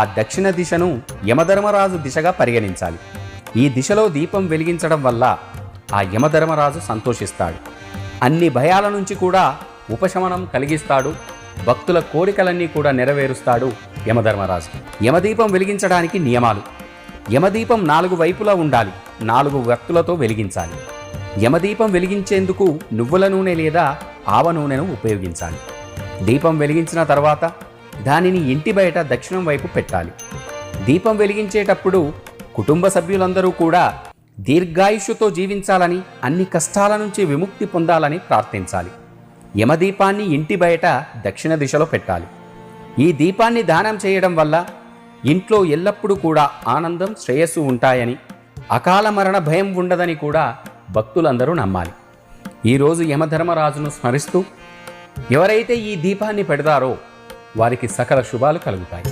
ఆ దక్షిణ దిశను యమధర్మరాజు దిశగా పరిగణించాలి. ఈ దిశలో దీపం వెలిగించడం వల్ల ఆ యమధర్మరాజు సంతోషిస్తాడు. అన్ని భయాల నుంచి కూడా ఉపశమనం కలిగిస్తాడు. భక్తుల కోరికలన్నీ కూడా నెరవేరుస్తాడు యమధర్మరాజు. యమదీపం వెలిగించడానికి నియమాలు. యమదీపం 4 వైపులా ఉండాలి. 4 వ్యక్తులతో వెలిగించాలి. యమదీపం వెలిగించేందుకు నువ్వుల నూనె లేదా ఆవ నూనెను ఉపయోగించాలి. దీపం వెలిగించిన తర్వాత దానిని ఇంటి బయట దక్షిణం వైపు పెట్టాలి. దీపం వెలిగించేటప్పుడు కుటుంబ సభ్యులందరూ కూడా దీర్ఘాయుష్యుతో జీవించాలని, అన్ని కష్టాల నుంచి విముక్తి పొందాలని ప్రార్థించాలి. యమదీపాన్ని ఇంటి బయట దక్షిణ దిశలో పెట్టాలి. ఈ దీపాన్ని దానం చేయడం వల్ల ఇంట్లో ఎల్లప్పుడూ కూడా ఆనందం, శ్రేయస్సు ఉంటాయని, అకాల మరణ భయం ఉండదని కూడా భక్తులందరూ నమ్మాలి. ఈరోజు యమధర్మరాజును స్మరిస్తూ ఎవరైతే ఈ దీపాన్ని పెడతారో వారికి సకల శుభాలు కలుగుతాయి.